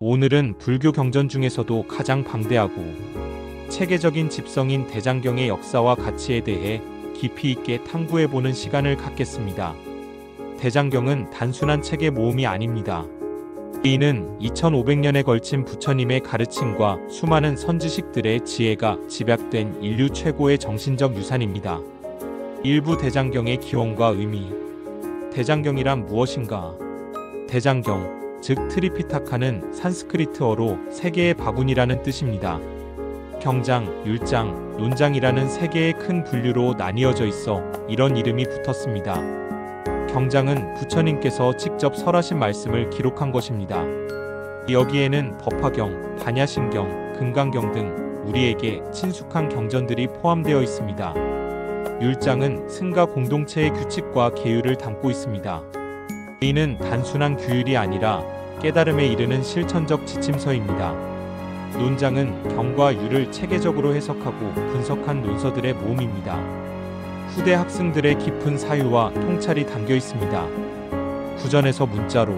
오늘은 불교 경전 중에서도 가장 방대하고 체계적인 집성인 대장경의 역사와 가치에 대해 깊이 있게 탐구해보는 시간을 갖겠습니다. 대장경은 단순한 책의 모음이 아닙니다. 이는 2500년에 걸친 부처님의 가르침과 수많은 선지식들의 지혜가 집약된 인류 최고의 정신적 유산입니다. 일부 대장경의 기원과 의미. 대장경이란 무엇인가? 대장경, 즉 트리피타카는 산스크리트어로 세 개의 바구니라는 뜻입니다. 경장, 율장, 논장이라는 세 개의 큰 분류로 나뉘어져 있어 이런 이름이 붙었습니다. 경장은 부처님께서 직접 설하신 말씀을 기록한 것입니다. 여기에는 법화경, 반야심경, 금강경 등 우리에게 친숙한 경전들이 포함되어 있습니다. 율장은 승가 공동체의 규칙과 계율을 담고 있습니다. 이는 단순한 규율이 아니라 깨달음에 이르는 실천적 지침서입니다. 논장은 경과 율을 체계적으로 해석하고 분석한 논서들의 모음입니다. 후대 학승들의 깊은 사유와 통찰이 담겨 있습니다. 구전에서 문자로.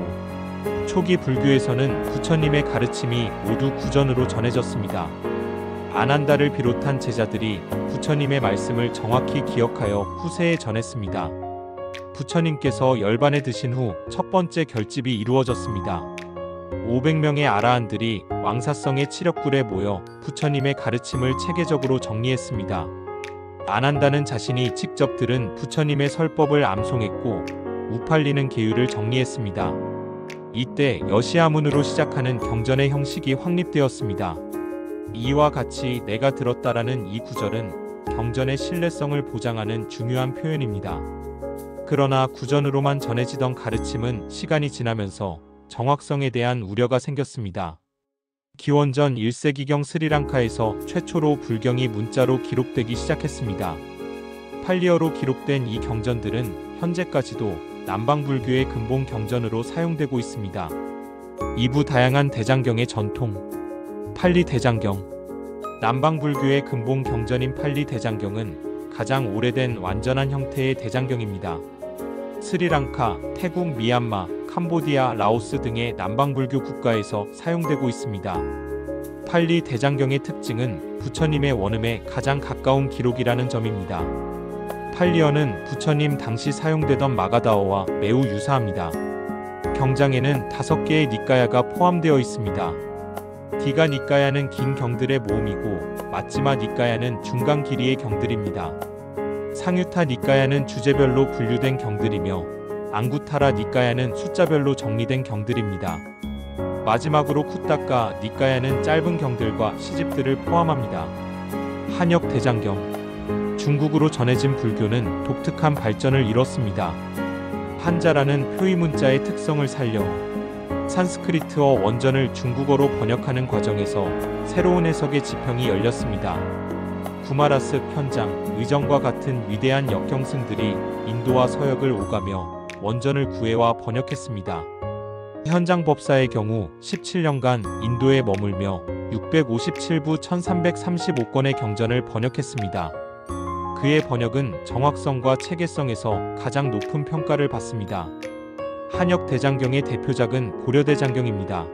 초기 불교에서는 부처님의 가르침이 모두 구전으로 전해졌습니다. 아난다를 비롯한 제자들이 부처님의 말씀을 정확히 기억하여 후세에 전했습니다. 부처님께서 열반에 드신 후 첫 번째 결집이 이루어졌습니다. 500명의 아라한들이 왕사성의 칠역굴에 모여 부처님의 가르침을 체계적으로 정리했습니다. 아난다는 자신이 직접 들은 부처님의 설법을 암송했고 우팔리는 계율을 정리했습니다. 이때 여시아문으로 시작하는 경전의 형식이 확립되었습니다. 이와 같이 내가 들었다라는 이 구절은 경전의 신뢰성을 보장하는 중요한 표현입니다. 그러나 구전으로만 전해지던 가르침은 시간이 지나면서 정확성에 대한 우려가 생겼습니다. 기원전 1세기경 스리랑카에서 최초로 불경이 문자로 기록되기 시작했습니다. 팔리어로 기록된 이 경전들은 현재까지도 남방불교의 근본 경전으로 사용되고 있습니다. 2부 다양한 대장경의 전통. 팔리 대장경. 남방불교의 근본 경전인 팔리 대장경은 가장 오래된 완전한 형태의 대장경입니다. 스리랑카, 태국, 미얀마, 캄보디아, 라오스 등의 남방불교 국가에서 사용되고 있습니다. 팔리 대장경의 특징은 부처님의 원음에 가장 가까운 기록이라는 점입니다. 팔리어는 부처님 당시 사용되던 마가다어와 매우 유사합니다. 경장에는 5개의 니까야가 포함되어 있습니다. 디가 니까야는 긴 경들의 모음이고 마지막 니까야는 중간 길이의 경들입니다. 상유타 니까야는 주제별로 분류된 경들이며 앙구타라 니까야는 숫자별로 정리된 경들입니다. 마지막으로 쿠타카 니까야는 짧은 경들과 시집들을 포함합니다. 한역 대장경. 중국으로 전해진 불교는 독특한 발전을 이뤘습니다. 한자라는 표의문자의 특성을 살려 산스크리트어 원전을 중국어로 번역하는 과정에서 새로운 해석의 지평이 열렸습니다. 구마라스, 현장, 의정과 같은 위대한 역경승들이 인도와 서역을 오가며 원전을 구해와 번역했습니다. 현장 법사의 경우 17년간 인도에 머물며 657부 1335권의 경전을 번역했습니다. 그의 번역은 정확성과 체계성에서 가장 높은 평가를 받습니다. 한역 대장경의 대표작은 고려대장경입니다.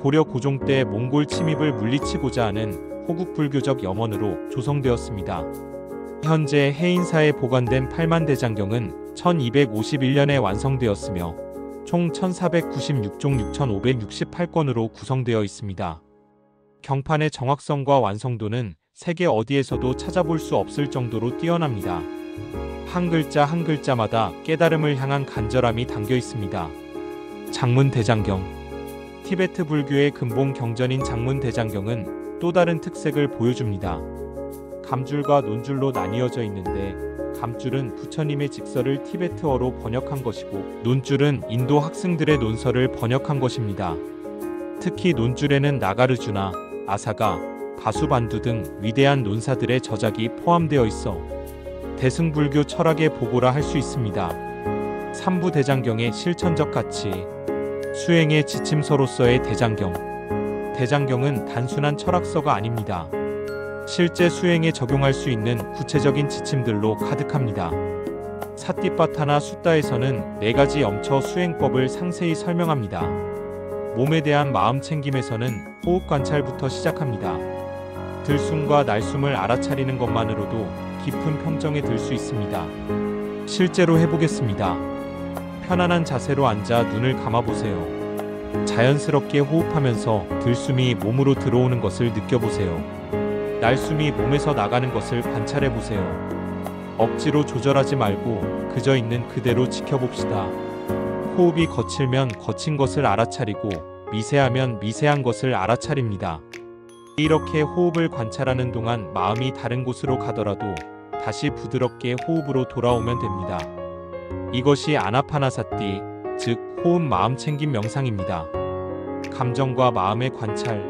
고려 고종 때 몽골 침입을 물리치고자 하는 호국불교적 염원으로 조성되었습니다. 현재 해인사에 보관된 팔만대장경은 1251년에 완성되었으며 총 1496종 6568권으로 구성되어 있습니다. 경판의 정확성과 완성도는 세계 어디에서도 찾아볼 수 없을 정도로 뛰어납니다. 한 글자 한 글자마다 깨달음을 향한 간절함이 담겨 있습니다. 장문대장경. 티베트 불교의 근본 경전인 장문대장경은 또 다른 특색을 보여줍니다. 감줄과 논줄로 나뉘어져 있는데 감줄은 부처님의 직서를 티베트어로 번역한 것이고 논줄은 인도 학승들의 논서를 번역한 것입니다. 특히 논줄에는 나가르주나, 아사가, 바수반두 등 위대한 논사들의 저작이 포함되어 있어 대승불교 철학의 보고라 할 수 있습니다. 삼부 대장경의 실천적 가치. 수행의 지침서로서의 대장경. 대장경은 단순한 철학서가 아닙니다. 실제 수행에 적용할 수 있는 구체적인 지침들로 가득합니다. 사띠빠타나 숫다에서는 4가지 엄처 수행법을 상세히 설명합니다. 몸에 대한 마음 챙김에서는 호흡 관찰부터 시작합니다. 들숨과 날숨을 알아차리는 것만으로도 깊은 평정에 들 수 있습니다. 실제로 해보겠습니다. 편안한 자세로 앉아 눈을 감아보세요. 자연스럽게 호흡하면서 들숨이 몸으로 들어오는 것을 느껴보세요. 날숨이 몸에서 나가는 것을 관찰해보세요. 억지로 조절하지 말고 그저 있는 그대로 지켜봅시다. 호흡이 거칠면 거친 것을 알아차리고 미세하면 미세한 것을 알아차립니다. 이렇게 호흡을 관찰하는 동안 마음이 다른 곳으로 가더라도 다시 부드럽게 호흡으로 돌아오면 됩니다. 이것이 아나파나사티, 즉 호흡 마음 챙김 명상입니다. 감정과 마음의 관찰,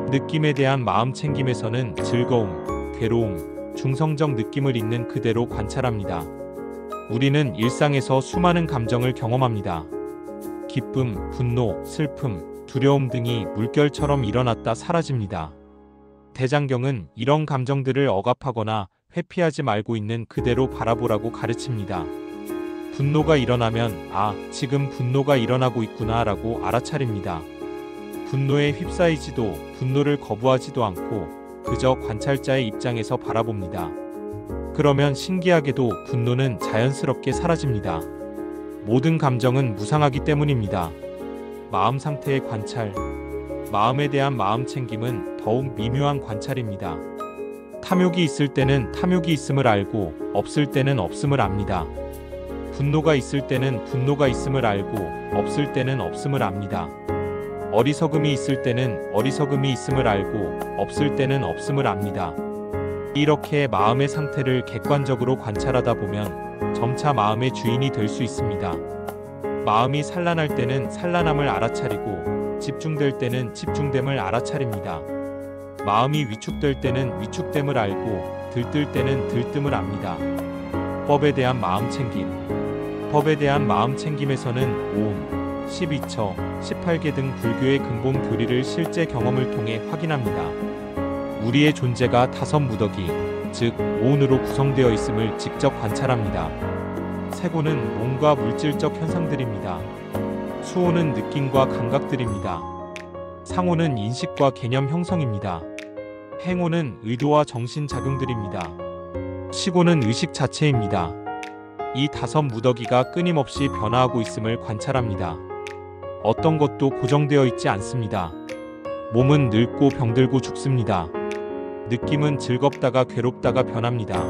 느낌에 대한 마음 챙김에서는 즐거움, 괴로움, 중성적 느낌을 있는 그대로 관찰합니다. 우리는 일상에서 수많은 감정을 경험합니다. 기쁨, 분노, 슬픔, 두려움 등이 물결처럼 일어났다 사라집니다. 대장경은 이런 감정들을 억압하거나 회피하지 말고 있는 그대로 바라보라고 가르칩니다. 분노가 일어나면 지금 분노가 일어나고 있구나 라고 알아차립니다. 분노에 휩싸이지도 분노를 거부하지도 않고 그저 관찰자의 입장에서 바라봅니다. 그러면 신기하게도 분노는 자연스럽게 사라집니다. 모든 감정은 무상하기 때문입니다. 마음 상태의 관찰, 마음에 대한 마음 챙김은 더욱 미묘한 관찰입니다. 탐욕이 있을 때는 탐욕이 있음을 알고 없을 때는 없음을 압니다. 분노가 있을 때는 분노가 있음을 알고 없을 때는 없음을 압니다. 어리석음이 있을 때는 어리석음이 있음을 알고 없을 때는 없음을 압니다. 이렇게 마음의 상태를 객관적으로 관찰하다 보면 점차 마음의 주인이 될 수 있습니다. 마음이 산란할 때는 산란함을 알아차리고 집중될 때는 집중됨을 알아차립니다. 마음이 위축될 때는 위축됨을 알고 들뜰 때는 들뜸을 압니다. 법에 대한 마음 챙김. 법에 대한 마음 챙김에서는 오음, 12처, 18개 등 불교의 근본 교리를 실제 경험을 통해 확인합니다. 우리의 존재가 다섯 무더기, 즉 오운으로 구성되어 있음을 직접 관찰합니다. 세고는 몸과 물질적 현상들입니다. 수호는 느낌과 감각들입니다. 상호는 인식과 개념 형성입니다. 행호는 의도와 정신작용들입니다. 시고는 의식 자체입니다. 이 다섯 무더기가 끊임없이 변화하고 있음을 관찰합니다. 어떤 것도 고정되어 있지 않습니다. 몸은 늙고 병들고 죽습니다. 느낌은 즐겁다가 괴롭다가 변합니다.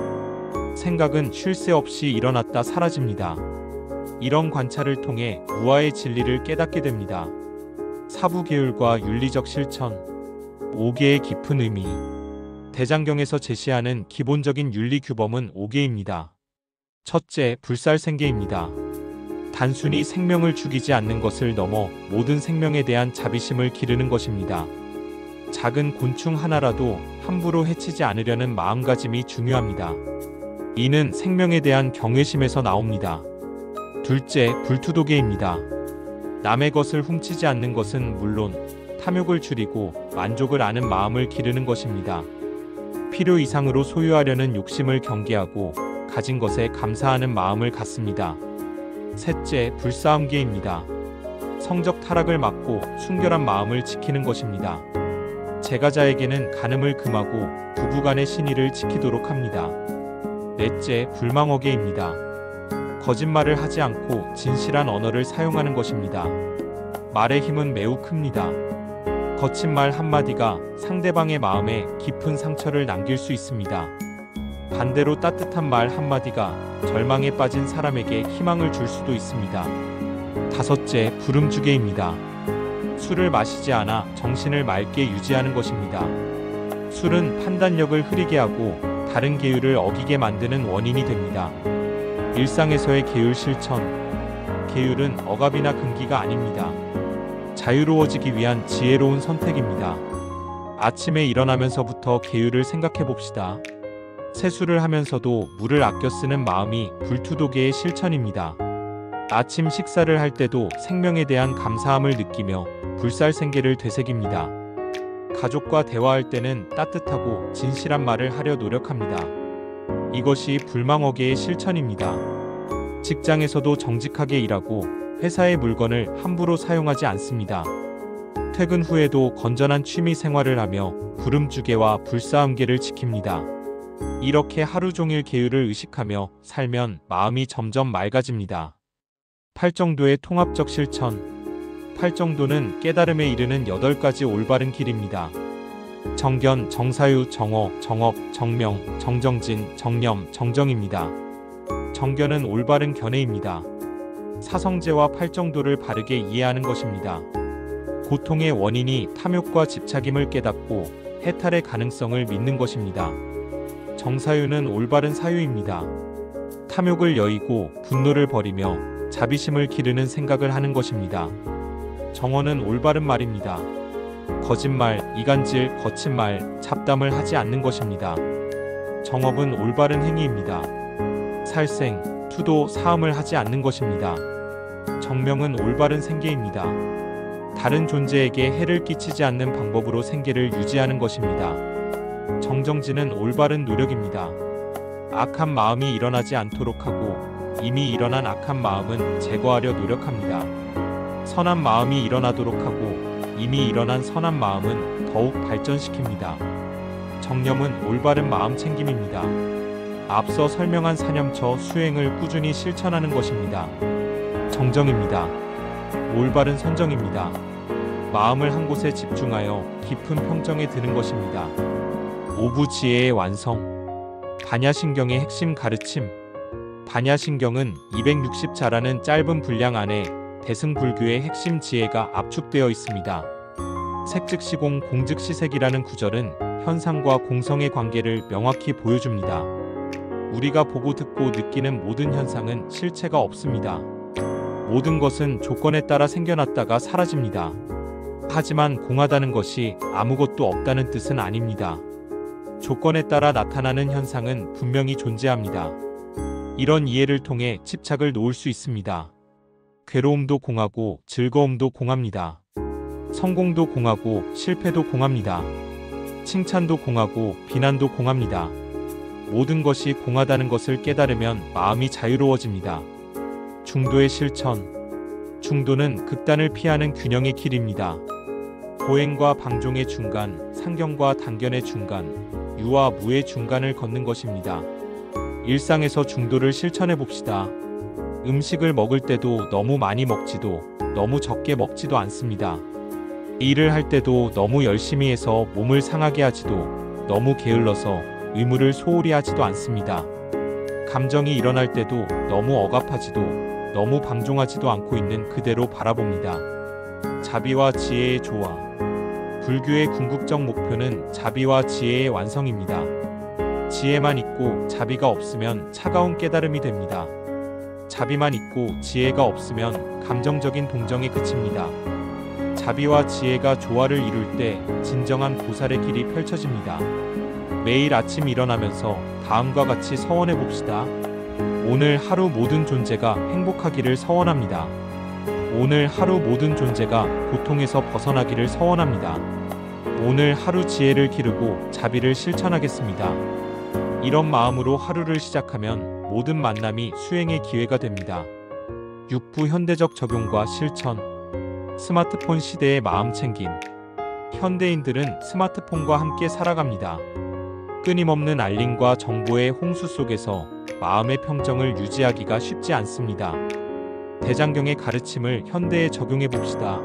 생각은 쉴 새 없이 일어났다 사라집니다. 이런 관찰을 통해 무아의 진리를 깨닫게 됩니다. 사부계율과 윤리적 실천, 5개의 깊은 의미. 대장경에서 제시하는 기본적인 윤리 규범은 5개입니다. 첫째, 불살생계입니다. 단순히 생명을 죽이지 않는 것을 넘어 모든 생명에 대한 자비심을 기르는 것입니다. 작은 곤충 하나라도 함부로 해치지 않으려는 마음가짐이 중요합니다. 이는 생명에 대한 경외심에서 나옵니다. 둘째, 불투도계입니다. 남의 것을 훔치지 않는 것은 물론 탐욕을 줄이고 만족을 아는 마음을 기르는 것입니다. 필요 이상으로 소유하려는 욕심을 경계하고 가진 것에 감사하는 마음을 갖습니다. 셋째, 불싸움계입니다. 성적 타락을 막고 순결한 마음을 지키는 것입니다. 제가자에게는 간음을 금하고 부부간의 신의를 지키도록 합니다. 넷째, 불망어계입니다. 거짓말을 하지 않고 진실한 언어를 사용하는 것입니다. 말의 힘은 매우 큽니다. 거친 말 한마디가 상대방의 마음에 깊은 상처를 남길 수 있습니다. 반대로 따뜻한 말 한마디가 절망에 빠진 사람에게 희망을 줄 수도 있습니다. 다섯째, 불음주계입니다. 술을 마시지 않아 정신을 맑게 유지하는 것입니다. 술은 판단력을 흐리게 하고 다른 계율을 어기게 만드는 원인이 됩니다. 일상에서의 계율 실천. 계율은 억압이나 금기가 아닙니다. 자유로워지기 위한 지혜로운 선택입니다. 아침에 일어나면서부터 계율을 생각해 봅시다. 세수를 하면서도 물을 아껴 쓰는 마음이 불투도계의 실천입니다. 아침 식사를 할 때도 생명에 대한 감사함을 느끼며 불살생계를 되새깁니다. 가족과 대화할 때는 따뜻하고 진실한 말을 하려 노력합니다. 이것이 불망어계의 실천입니다. 직장에서도 정직하게 일하고 회사의 물건을 함부로 사용하지 않습니다. 퇴근 후에도 건전한 취미 생활을 하며 부름주개와 불사음계를 지킵니다. 이렇게 하루 종일 계율을 의식하며 살면 마음이 점점 맑아집니다. 팔정도의 통합적 실천. 팔정도는 깨달음에 이르는 8가지 올바른 길입니다. 정견, 정사유, 정어, 정업, 정명, 정정진, 정념, 정정입니다. 정견은 올바른 견해입니다. 사성제와 팔정도를 바르게 이해하는 것입니다. 고통의 원인이 탐욕과 집착임을 깨닫고 해탈의 가능성을 믿는 것입니다. 정사유는 올바른 사유입니다. 탐욕을 여의고 분노를 버리며 자비심을 기르는 생각을 하는 것입니다. 정어는 올바른 말입니다. 거짓말, 이간질, 거친 말, 잡담을 하지 않는 것입니다. 정업은 올바른 행위입니다. 살생, 투도, 사음을 하지 않는 것입니다. 정명은 올바른 생계입니다. 다른 존재에게 해를 끼치지 않는 방법으로 생계를 유지하는 것입니다. 정정진은 올바른 노력입니다. 악한 마음이 일어나지 않도록 하고 이미 일어난 악한 마음은 제거하려 노력합니다. 선한 마음이 일어나도록 하고 이미 일어난 선한 마음은 더욱 발전시킵니다. 정념은 올바른 마음 챙김입니다. 앞서 설명한 사념처 수행을 꾸준히 실천하는 것입니다. 정정입니다. 올바른 선정입니다. 마음을 한 곳에 집중하여 깊은 평정에 드는 것입니다. 오부지혜의 완성. 반야신경의 핵심 가르침. 반야신경은 260자라는 짧은 분량 안에 대승불교의 핵심 지혜가 압축되어 있습니다. 색즉시공 공즉시색이라는 구절은 현상과 공성의 관계를 명확히 보여줍니다. 우리가 보고 듣고 느끼는 모든 현상은 실체가 없습니다. 모든 것은 조건에 따라 생겨났다가 사라집니다. 하지만 공하다는 것이 아무것도 없다는 뜻은 아닙니다. 조건에 따라 나타나는 현상은 분명히 존재합니다. 이런 이해를 통해 집착을 놓을 수 있습니다. 괴로움도 공하고 즐거움도 공합니다. 성공도 공하고 실패도 공합니다. 칭찬도 공하고 비난도 공합니다. 모든 것이 공하다는 것을 깨달으면 마음이 자유로워집니다. 중도의 실천. 중도는 극단을 피하는 균형의 길입니다. 보행과 방종의 중간, 상경과 단견의 중간, 유와 무의 중간을 걷는 것입니다. 일상에서 중도를 실천해 봅시다. 음식을 먹을 때도 너무 많이 먹지도 너무 적게 먹지도 않습니다. 일을 할 때도 너무 열심히 해서 몸을 상하게 하지도 너무 게을러서 의무를 소홀히 하지도 않습니다. 감정이 일어날 때도 너무 억압하지도 너무 방종하지도 않고 있는 그대로 바라봅니다. 자비와 지혜의 조화. 불교의 궁극적 목표는 자비와 지혜의 완성입니다. 지혜만 있고 자비가 없으면 차가운 깨달음이 됩니다. 자비만 있고 지혜가 없으면 감정적인 동정에 그칩니다. 자비와 지혜가 조화를 이룰 때 진정한 보살의 길이 펼쳐집니다. 매일 아침 일어나면서 다음과 같이 서원해 봅시다. 오늘 하루 모든 존재가 행복하기를 서원합니다. 오늘 하루 모든 존재가 고통에서 벗어나기를 서원합니다. 오늘 하루 지혜를 기르고 자비를 실천하겠습니다. 이런 마음으로 하루를 시작하면 모든 만남이 수행의 기회가 됩니다. 6부 현대적 적용과 실천. 스마트폰 시대의 마음 챙김. 현대인들은 스마트폰과 함께 살아갑니다. 끊임없는 알림과 정보의 홍수 속에서 마음의 평정을 유지하기가 쉽지 않습니다. 대장경의 가르침을 현대에 적용해 봅시다.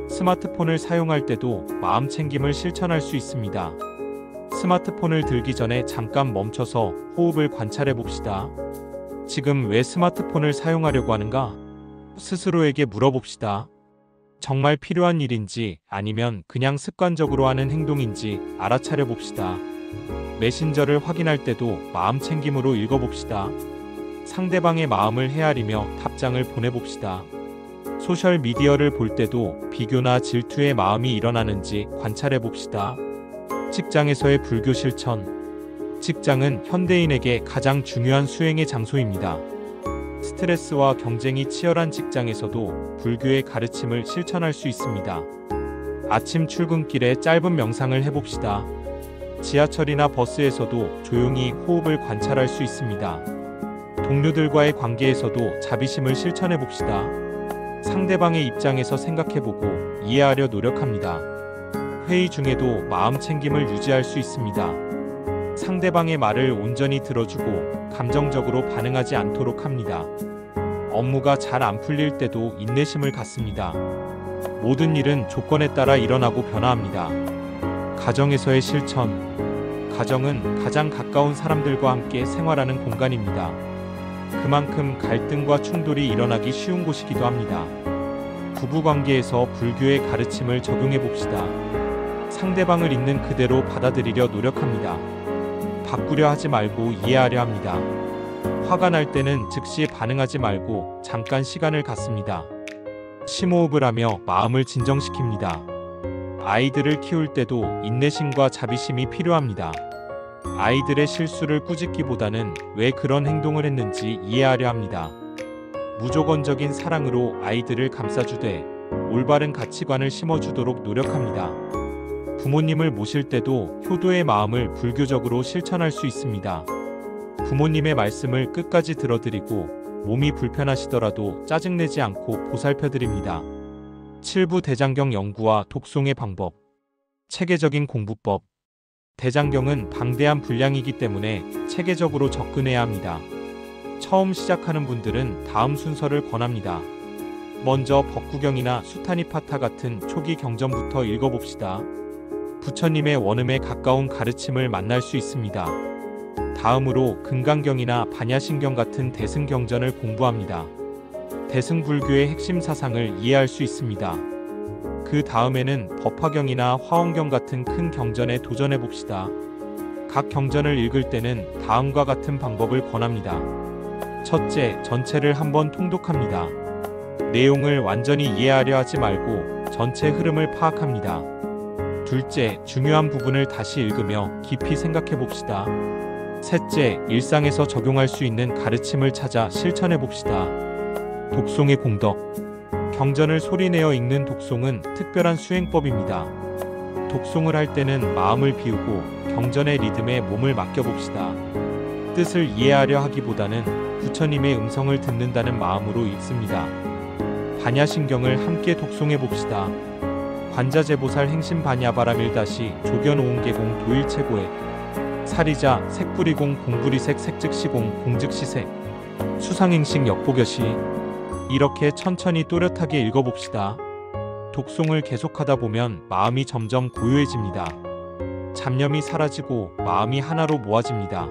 스마트폰을 사용할 때도 마음 챙김을 실천할 수 있습니다. 스마트폰을 들기 전에 잠깐 멈춰서 호흡을 관찰해 봅시다. 지금 왜 스마트폰을 사용하려고 하는가? 스스로에게 물어봅시다. 정말 필요한 일인지 아니면 그냥 습관적으로 하는 행동인지 알아차려 봅시다. 메신저를 확인할 때도 마음 챙김으로 읽어봅시다. 상대방의 마음을 헤아리며 답장을 보내봅시다. 소셜미디어를 볼 때도 비교나 질투의 마음이 일어나는지 관찰해봅시다. 직장에서의 불교 실천. 직장은 현대인에게 가장 중요한 수행의 장소입니다. 스트레스와 경쟁이 치열한 직장에서도 불교의 가르침을 실천할 수 있습니다. 아침 출근길에 짧은 명상을 해봅시다. 지하철이나 버스에서도 조용히 호흡을 관찰할 수 있습니다. 동료들과의 관계에서도 자비심을 실천해봅시다. 상대방의 입장에서 생각해보고 이해하려 노력합니다. 회의 중에도 마음 챙김을 유지할 수 있습니다. 상대방의 말을 온전히 들어주고 감정적으로 반응하지 않도록 합니다. 업무가 잘 안 풀릴 때도 인내심을 갖습니다. 모든 일은 조건에 따라 일어나고 변화합니다. 가정에서의 실천. 가정은 가장 가까운 사람들과 함께 생활하는 공간입니다. 그만큼 갈등과 충돌이 일어나기 쉬운 곳이기도 합니다. 부부관계에서 불교의 가르침을 적용해 봅시다. 상대방을 있는 그대로 받아들이려 노력합니다. 바꾸려 하지 말고 이해하려 합니다. 화가 날 때는 즉시 반응하지 말고 잠깐 시간을 갖습니다. 심호흡을 하며 마음을 진정시킵니다. 아이들을 키울 때도 인내심과 자비심이 필요합니다. 아이들의 실수를 꾸짖기보다는 왜 그런 행동을 했는지 이해하려 합니다. 무조건적인 사랑으로 아이들을 감싸주되 올바른 가치관을 심어주도록 노력합니다. 부모님을 모실 때도 효도의 마음을 불교적으로 실천할 수 있습니다. 부모님의 말씀을 끝까지 들어드리고 몸이 불편하시더라도 짜증내지 않고 보살펴드립니다. 칠부 대장경 연구와 독송의 방법. 체계적인 공부법. 대장경은 방대한 분량이기 때문에 체계적으로 접근해야 합니다. 처음 시작하는 분들은 다음 순서를 권합니다. 먼저 법구경이나 수타니파타 같은 초기 경전부터 읽어봅시다. 부처님의 원음에 가까운 가르침을 만날 수 있습니다. 다음으로 금강경이나 반야신경 같은 대승경전을 공부합니다. 대승불교의 핵심 사상을 이해할 수 있습니다. 그 다음에는 법화경이나 화엄경 같은 큰 경전에 도전해봅시다. 각 경전을 읽을 때는 다음과 같은 방법을 권합니다. 첫째, 전체를 한번 통독합니다. 내용을 완전히 이해하려 하지 말고 전체 흐름을 파악합니다. 둘째, 중요한 부분을 다시 읽으며 깊이 생각해봅시다. 셋째, 일상에서 적용할 수 있는 가르침을 찾아 실천해봅시다. 독송의 공덕. 경전을 소리내어 읽는 독송은 특별한 수행법입니다. 독송을 할 때는 마음을 비우고 경전의 리듬에 몸을 맡겨봅시다. 뜻을 이해하려 하기보다는 부처님의 음성을 듣는다는 마음으로 읽습니다. 반야신경을 함께 독송해봅시다. 관자재보살 행심 반야바라밀다시 조견오음계공 도일체고에 사리자 색불이공 공불이색 색즉시공 공즉시색 수상행식 역보겨시. 이렇게 천천히 또렷하게 읽어봅시다. 독송을 계속하다 보면 마음이 점점 고요해집니다. 잡념이 사라지고 마음이 하나로 모아집니다.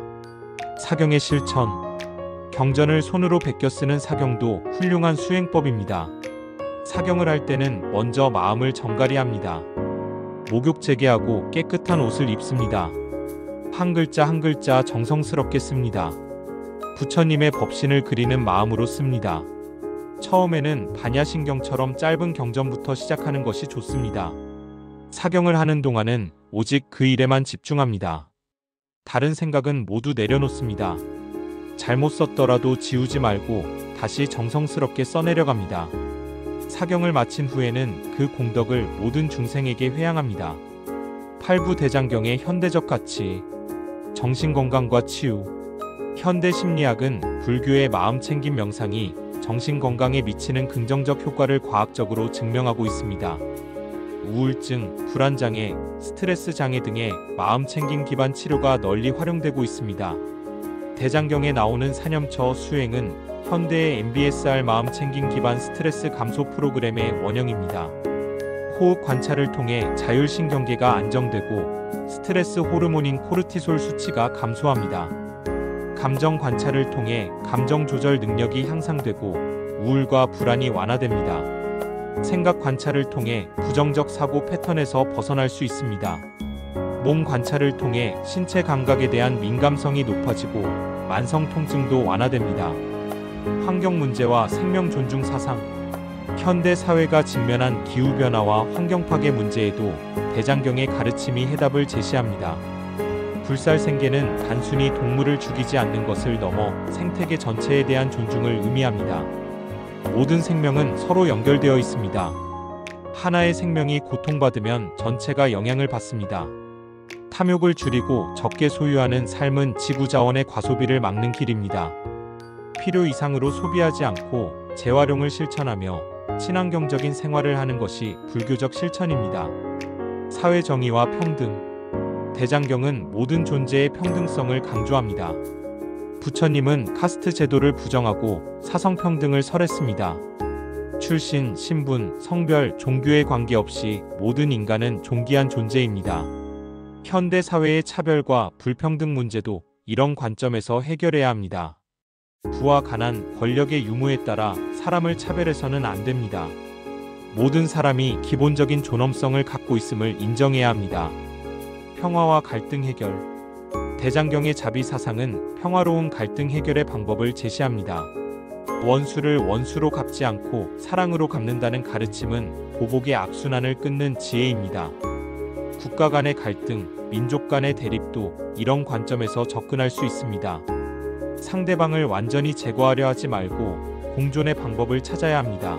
사경의 실천. 경전을 손으로 베껴 쓰는 사경도 훌륭한 수행법입니다. 사경을 할 때는 먼저 마음을 정갈히 합니다. 목욕 재개하고 깨끗한 옷을 입습니다. 한 글자 한 글자 정성스럽게 씁니다. 부처님의 법신을 그리는 마음으로 씁니다. 처음에는 반야신경처럼 짧은 경전부터 시작하는 것이 좋습니다. 사경을 하는 동안은 오직 그 일에만 집중합니다. 다른 생각은 모두 내려놓습니다. 잘못 썼더라도 지우지 말고 다시 정성스럽게 써내려갑니다. 사경을 마친 후에는 그 공덕을 모든 중생에게 회양합니다. 팔부 대장경의 현대적 가치. 정신건강과 치유. 현대 심리학은 불교의 마음챙김 명상이 정신건강에 미치는 긍정적 효과를 과학적으로 증명하고 있습니다. 우울증, 불안장애, 스트레스 장애 등의 마음챙김 기반 치료가 널리 활용되고 있습니다. 대장경에 나오는 사념처 수행은 현대의 MBSR 마음챙김 기반 스트레스 감소 프로그램의 원형입니다. 호흡 관찰을 통해 자율신경계가 안정되고 스트레스 호르몬인 코르티솔 수치가 감소합니다. 감정 관찰을 통해 감정 조절 능력이 향상되고 우울과 불안이 완화됩니다. 생각 관찰을 통해 부정적 사고 패턴에서 벗어날 수 있습니다. 몸 관찰을 통해 신체 감각에 대한 민감성이 높아지고 만성 통증도 완화됩니다. 환경 문제와 생명 존중 사상. 현대 사회가 직면한 기후변화와 환경 파괴 문제에도 대장경의 가르침이 해답을 제시합니다. 불살생계는 단순히 동물을 죽이지 않는 것을 넘어 생태계 전체에 대한 존중을 의미합니다. 모든 생명은 서로 연결되어 있습니다. 하나의 생명이 고통받으면 전체가 영향을 받습니다. 탐욕을 줄이고 적게 소유하는 삶은 지구 자원의 과소비를 막는 길입니다. 필요 이상으로 소비하지 않고 재활용을 실천하며 친환경적인 생활을 하는 것이 불교적 실천입니다. 사회 정의와 평등. 대장경은 모든 존재의 평등성을 강조합니다. 부처님은 카스트 제도를 부정하고 사성평등을 설했습니다. 출신, 신분, 성별, 종교에 관계없이 모든 인간은 존귀한 존재입니다. 현대 사회의 차별과 불평등 문제도 이런 관점에서 해결해야 합니다. 부와 가난, 권력의 유무에 따라 사람을 차별해서는 안 됩니다. 모든 사람이 기본적인 존엄성을 갖고 있음을 인정해야 합니다. 평화와 갈등 해결. 대장경의 자비 사상은 평화로운 갈등 해결의 방법을 제시합니다. 원수를 원수로 갚지 않고 사랑으로 갚는다는 가르침은 보복의 악순환을 끊는 지혜입니다. 국가 간의 갈등, 민족 간의 대립도 이런 관점에서 접근할 수 있습니다. 상대방을 완전히 제거하려 하지 말고 공존의 방법을 찾아야 합니다.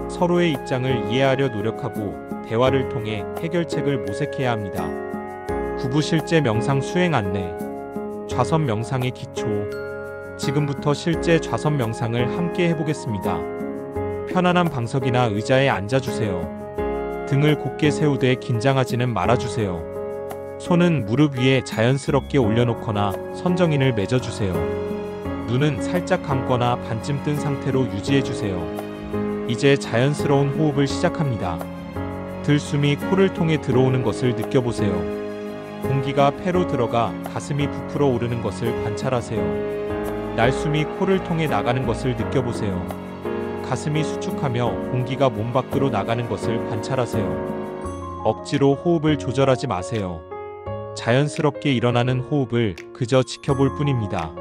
서로의 입장을 이해하려 노력하고 대화를 통해 해결책을 모색해야 합니다. 구부 실제 명상 수행 안내. 좌선 명상의 기초. 지금부터 실제 좌선 명상을 함께 해보겠습니다. 편안한 방석이나 의자에 앉아주세요. 등을 곧게 세우되 긴장하지는 말아주세요. 손은 무릎 위에 자연스럽게 올려놓거나 선정인을 맺어주세요. 눈은 살짝 감거나 반쯤 뜬 상태로 유지해주세요. 이제 자연스러운 호흡을 시작합니다. 들숨이 코를 통해 들어오는 것을 느껴보세요. 공기가 폐로 들어가 가슴이 부풀어 오르는 것을 관찰하세요. 날숨이 코를 통해 나가는 것을 느껴보세요. 가슴이 수축하며 공기가 몸 밖으로 나가는 것을 관찰하세요. 억지로 호흡을 조절하지 마세요. 자연스럽게 일어나는 호흡을 그저 지켜볼 뿐입니다.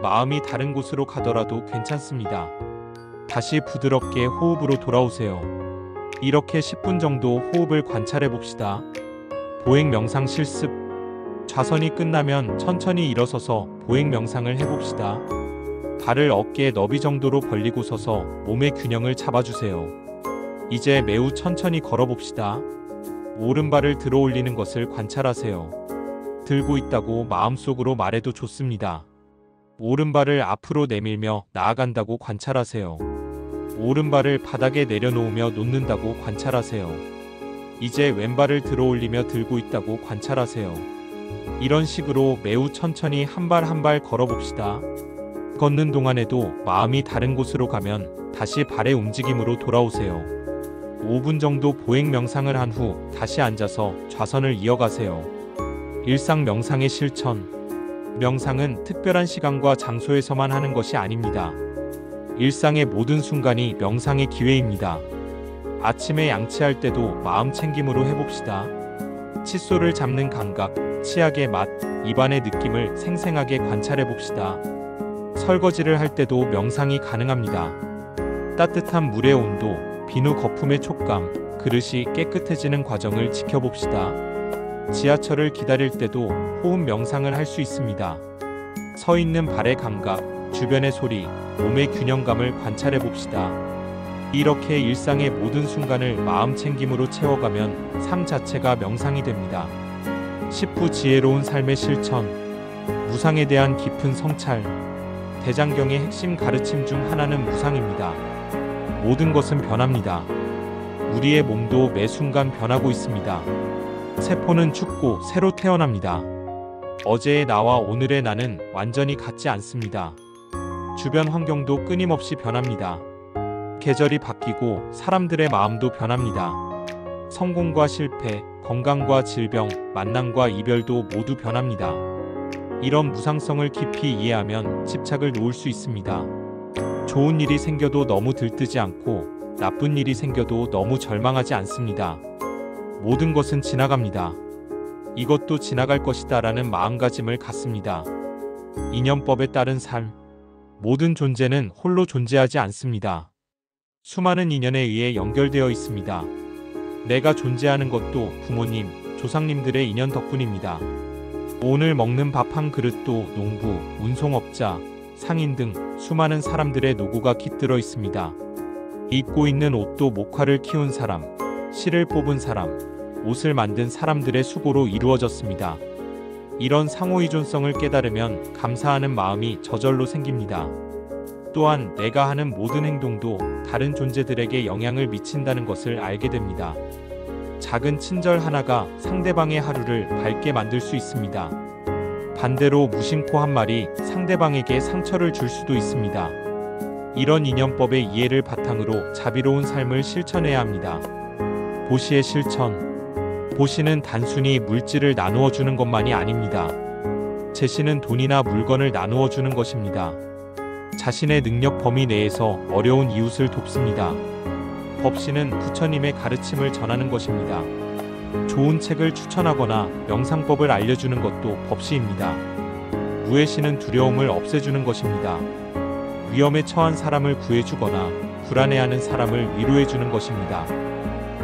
마음이 다른 곳으로 가더라도 괜찮습니다. 다시 부드럽게 호흡으로 돌아오세요. 이렇게 10분 정도 호흡을 관찰해 봅시다. 보행 명상 실습. 좌선이 끝나면 천천히 일어서서 보행 명상을 해봅시다. 발을 어깨 너비 정도로 벌리고 서서 몸의 균형을 잡아주세요. 이제 매우 천천히 걸어봅시다. 오른발을 들어 올리는 것을 관찰하세요. 들고 있다고 마음속으로 말해도 좋습니다. 오른발을 앞으로 내밀며 나아간다고 관찰하세요. 오른발을 바닥에 내려놓으며 놓는다고 관찰하세요. 이제 왼발을 들어 올리며 들고 있다고 관찰하세요. 이런 식으로 매우 천천히 한 발 한 발 걸어봅시다. 걷는 동안에도 마음이 다른 곳으로 가면 다시 발의 움직임으로 돌아오세요. 5분 정도 보행 명상을 한 후 다시 앉아서 좌선을 이어가세요. 일상 명상의 실천. 명상은 특별한 시간과 장소에서만 하는 것이 아닙니다. 일상의 모든 순간이 명상의 기회입니다. 아침에 양치할 때도 마음 챙김으로 해봅시다. 칫솔을 잡는 감각, 치약의 맛, 입안의 느낌을 생생하게 관찰해봅시다. 설거지를 할 때도 명상이 가능합니다. 따뜻한 물의 온도, 비누 거품의 촉감, 그릇이 깨끗해지는 과정을 지켜봅시다. 지하철을 기다릴 때도 호흡 명상을 할 수 있습니다. 서 있는 발의 감각, 주변의 소리, 몸의 균형감을 관찰해봅시다. 이렇게 일상의 모든 순간을 마음 챙김으로 채워가면 삶 자체가 명상이 됩니다. 10부 지혜로운 삶의 실천. 무상에 대한 깊은 성찰. 대장경의 핵심 가르침 중 하나는 무상입니다. 모든 것은 변합니다. 우리의 몸도 매 순간 변하고 있습니다. 세포는 죽고 새로 태어납니다. 어제의 나와 오늘의 나는 완전히 같지 않습니다. 주변 환경도 끊임없이 변합니다. 계절이 바뀌고 사람들의 마음도 변합니다. 성공과 실패, 건강과 질병, 만남과 이별도 모두 변합니다. 이런 무상성을 깊이 이해하면 집착을 놓을 수 있습니다. 좋은 일이 생겨도 너무 들뜨지 않고 나쁜 일이 생겨도 너무 절망하지 않습니다. 모든 것은 지나갑니다. 이것도 지나갈 것이다 라는 마음가짐을 갖습니다. 인연법에 따른 삶. 모든 존재는 홀로 존재하지 않습니다. 수많은 인연에 의해 연결되어 있습니다. 내가 존재하는 것도 부모님, 조상님들의 인연 덕분입니다. 오늘 먹는 밥 한 그릇도 농부, 운송업자, 상인 등 수많은 사람들의 노고가 깃들어 있습니다. 입고 있는 옷도 목화를 키운 사람, 실을 뽑은 사람, 옷을 만든 사람들의 수고로 이루어졌습니다. 이런 상호의존성을 깨달으면 감사하는 마음이 저절로 생깁니다. 또한 내가 하는 모든 행동도 다른 존재들에게 영향을 미친다는 것을 알게 됩니다. 작은 친절 하나가 상대방의 하루를 밝게 만들 수 있습니다. 반대로 무심코 한 말이 상대방에게 상처를 줄 수도 있습니다. 이런 인연법의 이해를 바탕으로 자비로운 삶을 실천해야 합니다. 보시의 실천. 보시는 단순히 물질을 나누어 주는 것만이 아닙니다. 제시는 돈이나 물건을 나누어 주는 것입니다. 자신의 능력 범위 내에서 어려운 이웃을 돕습니다. 법시는 부처님의 가르침을 전하는 것입니다. 좋은 책을 추천하거나 명상법을 알려주는 것도 법시입니다. 무해시는 두려움을 없애주는 것입니다. 위험에 처한 사람을 구해주거나 불안해하는 사람을 위로해주는 것입니다.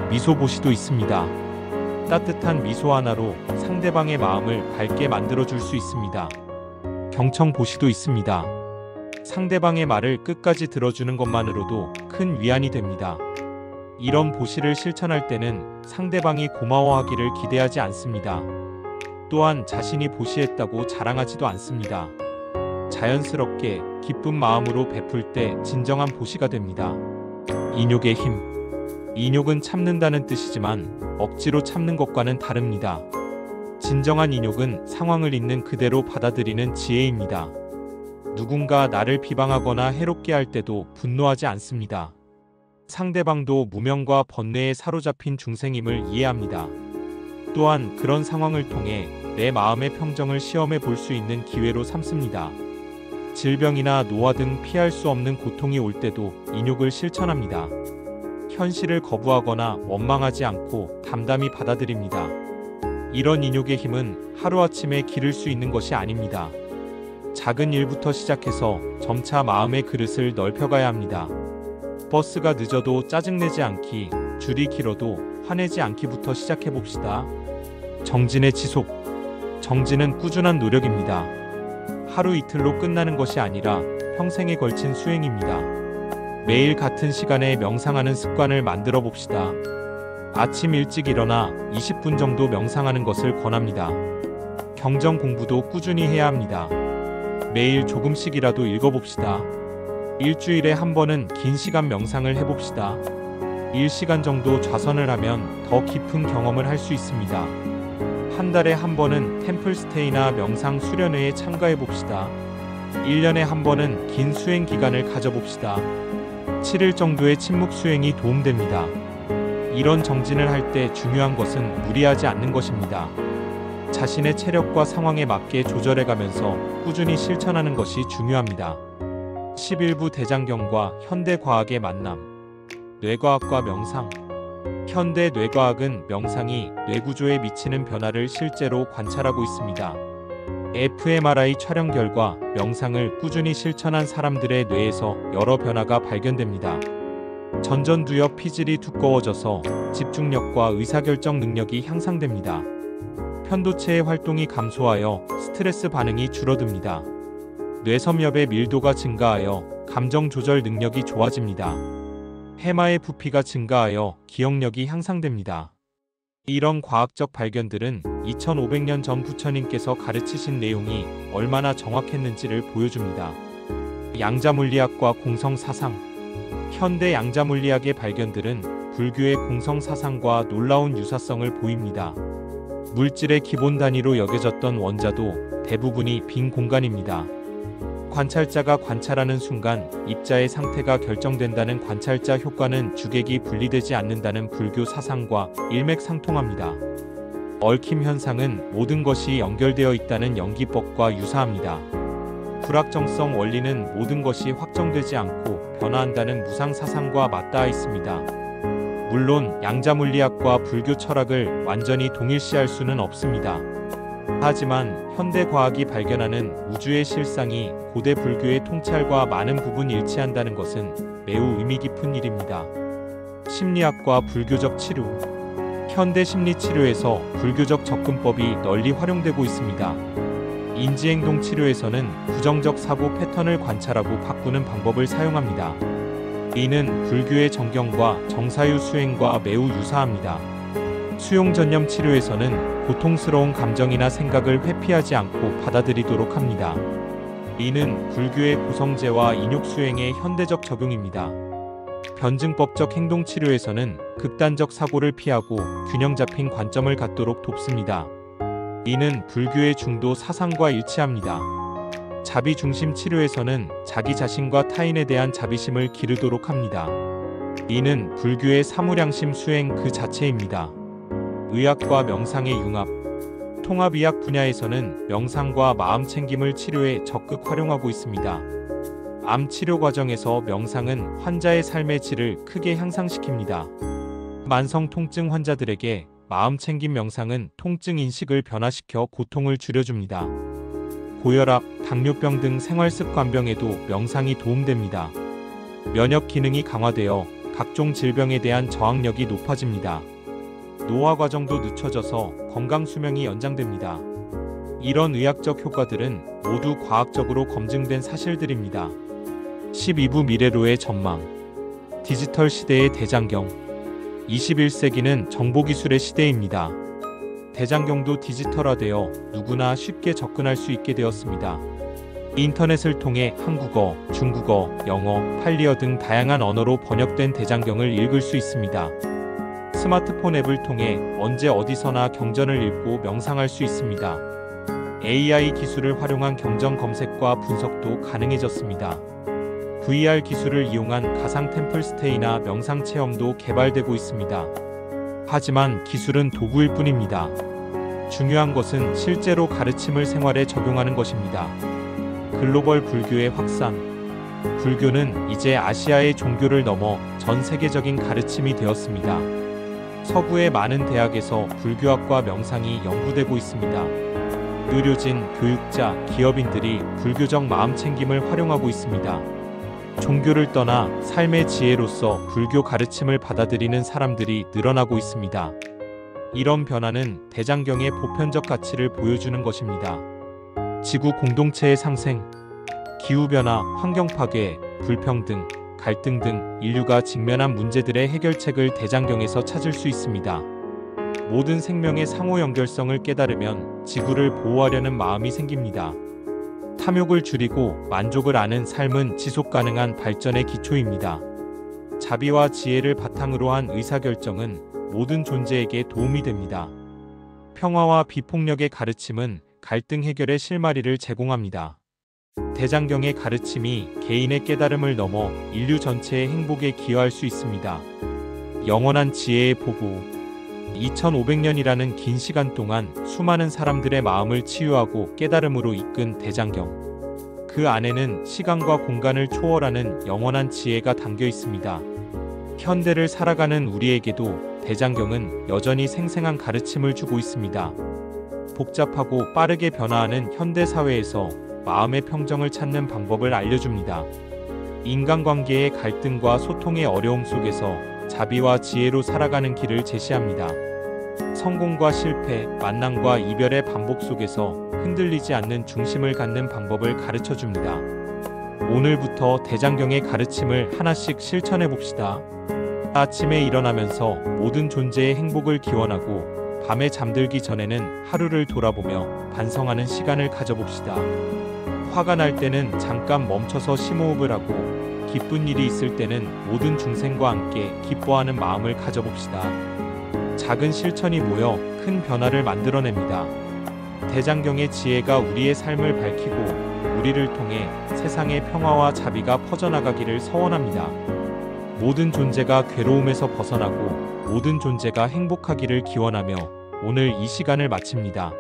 미소보시도 있습니다. 따뜻한 미소 하나로 상대방의 마음을 밝게 만들어줄 수 있습니다. 경청보시도 있습니다. 상대방의 말을 끝까지 들어주는 것만으로도 큰 위안이 됩니다. 이런 보시를 실천할 때는 상대방이 고마워하기를 기대하지 않습니다. 또한 자신이 보시했다고 자랑하지도 않습니다. 자연스럽게 기쁜 마음으로 베풀 때 진정한 보시가 됩니다. 인욕의 힘. 인욕은 참는다는 뜻이지만 억지로 참는 것과는 다릅니다. 진정한 인욕은 상황을 있는 그대로 받아들이는 지혜입니다. 누군가 나를 비방하거나 해롭게 할 때도 분노하지 않습니다. 상대방도 무명과 번뇌에 사로잡힌 중생임을 이해합니다. 또한 그런 상황을 통해 내 마음의 평정을 시험해 볼 수 있는 기회로 삼습니다. 질병이나 노화 등 피할 수 없는 고통이 올 때도 인욕을 실천합니다. 현실을 거부하거나 원망하지 않고 담담히 받아들입니다. 이런 인욕의 힘은 하루아침에 기를 수 있는 것이 아닙니다. 작은 일부터 시작해서 점차 마음의 그릇을 넓혀가야 합니다. 버스가 늦어도 짜증내지 않기, 줄이 길어도 화내지 않기부터 시작해봅시다. 정진의 지속. 정진은 꾸준한 노력입니다. 하루 이틀로 끝나는 것이 아니라 평생에 걸친 수행입니다. 매일 같은 시간에 명상하는 습관을 만들어 봅시다. 아침 일찍 일어나 20분 정도 명상하는 것을 권합니다. 경전 공부도 꾸준히 해야 합니다. 매일 조금씩이라도 읽어봅시다. 일주일에 한 번은 긴 시간 명상을 해봅시다. 1시간 정도 좌선을 하면 더 깊은 경험을 할 수 있습니다. 한 달에 한 번은 템플스테이나 명상 수련회에 참가해봅시다. 1년에 한 번은 긴 수행 기간을 가져봅시다. 7일 정도의 침묵 수행이 도움됩니다. 이런 정진을 할 때 중요한 것은 무리하지 않는 것입니다. 자신의 체력과 상황에 맞게 조절해가면서 꾸준히 실천하는 것이 중요합니다. 11부 대장경과 현대과학의 만남. 뇌과학과 명상. 현대 뇌과학은 명상이 뇌구조에 미치는 변화를 실제로 관찰하고 있습니다. fMRI 촬영 결과 명상을 꾸준히 실천한 사람들의 뇌에서 여러 변화가 발견됩니다. 전전두엽 피질이 두꺼워져서 집중력과 의사결정 능력이 향상됩니다. 편도체의 활동이 감소하여 스트레스 반응이 줄어듭니다. 뇌섬엽의 밀도가 증가하여 감정 조절 능력이 좋아집니다. 해마의 부피가 증가하여 기억력이 향상됩니다. 이런 과학적 발견들은 2500년 전 부처님께서 가르치신 내용이 얼마나 정확했는지를 보여줍니다. 양자물리학과 공성사상. 현대 양자물리학의 발견들은 불교의 공성사상과 놀라운 유사성을 보입니다. 물질의 기본 단위로 여겨졌던 원자도 대부분이 빈 공간입니다. 관찰자가 관찰하는 순간 입자의 상태가 결정된다는 관찰자 효과는 주객이 분리되지 않는다는 불교 사상과 일맥상통합니다. 얽힘 현상은 모든 것이 연결되어 있다는 연기법과 유사합니다. 불확정성 원리는 모든 것이 확정되지 않고 변화한다는 무상 사상과 맞닿아 있습니다. 물론 양자물리학과 불교 철학을 완전히 동일시할 수는 없습니다. 하지만 현대 과학이 발견하는 우주의 실상이 고대 불교의 통찰과 많은 부분 일치한다는 것은 매우 의미 깊은 일입니다. 심리학과 불교적 치료. 현대 심리 치료에서 불교적 접근법이 널리 활용되고 있습니다. 인지행동 치료에서는 부정적 사고 패턴을 관찰하고 바꾸는 방법을 사용합니다. 이는 불교의 정경과 정사유 수행과 매우 유사합니다. 수용전념 치료에서는 고통스러운 감정이나 생각을 회피하지 않고 받아들이도록 합니다. 이는 불교의 고성제와 인욕수행의 현대적 적용입니다. 변증법적 행동치료에서는 극단적 사고를 피하고 균형 잡힌 관점을 갖도록 돕습니다. 이는 불교의 중도 사상과 일치합니다. 자비 중심 치료에서는 자기 자신과 타인에 대한 자비심을 기르도록 합니다. 이는 불교의 사무량심 수행 그 자체입니다. 의학과 명상의 융합. 통합의학 분야에서는 명상과 마음 챙김을 치료에 적극 활용하고 있습니다. 암 치료 과정에서 명상은 환자의 삶의 질을 크게 향상시킵니다. 만성 통증 환자들에게 마음 챙김 명상은 통증 인식을 변화시켜 고통을 줄여줍니다. 고혈압, 당뇨병 등 생활습관병에도 명상이 도움됩니다. 면역 기능이 강화되어 각종 질병에 대한 저항력이 높아집니다. 노화 과정도 늦춰져서 건강 수명이 연장됩니다. 이런 의학적 효과들은 모두 과학적으로 검증된 사실들입니다. 12부 미래로의 전망. 디지털 시대의 대장경. 21세기는 정보기술의 시대입니다. 대장경도 디지털화되어 누구나 쉽게 접근할 수 있게 되었습니다. 인터넷을 통해 한국어, 중국어, 영어, 팔리어 등 다양한 언어로 번역된 대장경을 읽을 수 있습니다. 스마트폰 앱을 통해 언제 어디서나 경전을 읽고 명상할 수 있습니다. AI 기술을 활용한 경전 검색과 분석도 가능해졌습니다. VR 기술을 이용한 가상 템플 스테이나 명상 체험도 개발되고 있습니다. 하지만 기술은 도구일 뿐입니다. 중요한 것은 실제로 가르침을 생활에 적용하는 것입니다. 글로벌 불교의 확산. 불교는 이제 아시아의 종교를 넘어 전 세계적인 가르침이 되었습니다. 서구의 많은 대학에서 불교학과 명상이 연구되고 있습니다. 의료진, 교육자, 기업인들이 불교적 마음챙김을 활용하고 있습니다. 종교를 떠나 삶의 지혜로서 불교 가르침을 받아들이는 사람들이 늘어나고 있습니다. 이런 변화는 대장경의 보편적 가치를 보여주는 것입니다. 지구 공동체의 상생. 기후변화, 환경파괴, 불평등, 갈등 등 인류가 직면한 문제들의 해결책을 대장경에서 찾을 수 있습니다. 모든 생명의 상호 연결성을 깨달으면 지구를 보호하려는 마음이 생깁니다. 탐욕을 줄이고 만족을 아는 삶은 지속가능한 발전의 기초입니다. 자비와 지혜를 바탕으로 한 의사결정은 모든 존재에게 도움이 됩니다. 평화와 비폭력의 가르침은 갈등 해결의 실마리를 제공합니다. 대장경의 가르침이 개인의 깨달음을 넘어 인류 전체의 행복에 기여할 수 있습니다. 영원한 지혜의 보고. 2500년이라는 긴 시간 동안 수많은 사람들의 마음을 치유하고 깨달음으로 이끈 대장경. 그 안에는 시간과 공간을 초월하는 영원한 지혜가 담겨 있습니다. 현대를 살아가는 우리에게도 대장경은 여전히 생생한 가르침을 주고 있습니다. 복잡하고 빠르게 변화하는 현대 사회에서 마음의 평정을 찾는 방법을 알려줍니다. 인간관계의 갈등과 소통의 어려움 속에서 자비와 지혜로 살아가는 길을 제시합니다. 성공과 실패, 만남과 이별의 반복 속에서 흔들리지 않는 중심을 갖는 방법을 가르쳐줍니다. 오늘부터 대장경의 가르침을 하나씩 실천해 봅시다. 아침에 일어나면서 모든 존재의 행복을 기원하고 밤에 잠들기 전에는 하루를 돌아보며 반성하는 시간을 가져봅시다. 화가 날 때는 잠깐 멈춰서 심호흡을 하고 기쁜 일이 있을 때는 모든 중생과 함께 기뻐하는 마음을 가져봅시다. 작은 실천이 모여 큰 변화를 만들어냅니다. 대장경의 지혜가 우리의 삶을 밝히고 우리를 통해 세상의 평화와 자비가 퍼져나가기를 서원합니다. 모든 존재가 괴로움에서 벗어나고 모든 존재가 행복하기를 기원하며 오늘 이 시간을 마칩니다.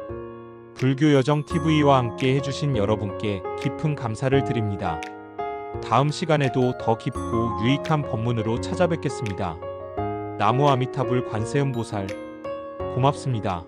불교여정TV와 함께 해주신 여러분께 깊은 감사를 드립니다. 다음 시간에도 더 깊고 유익한 법문으로 찾아뵙겠습니다. 나무 아미타불 관세음보살. 고맙습니다.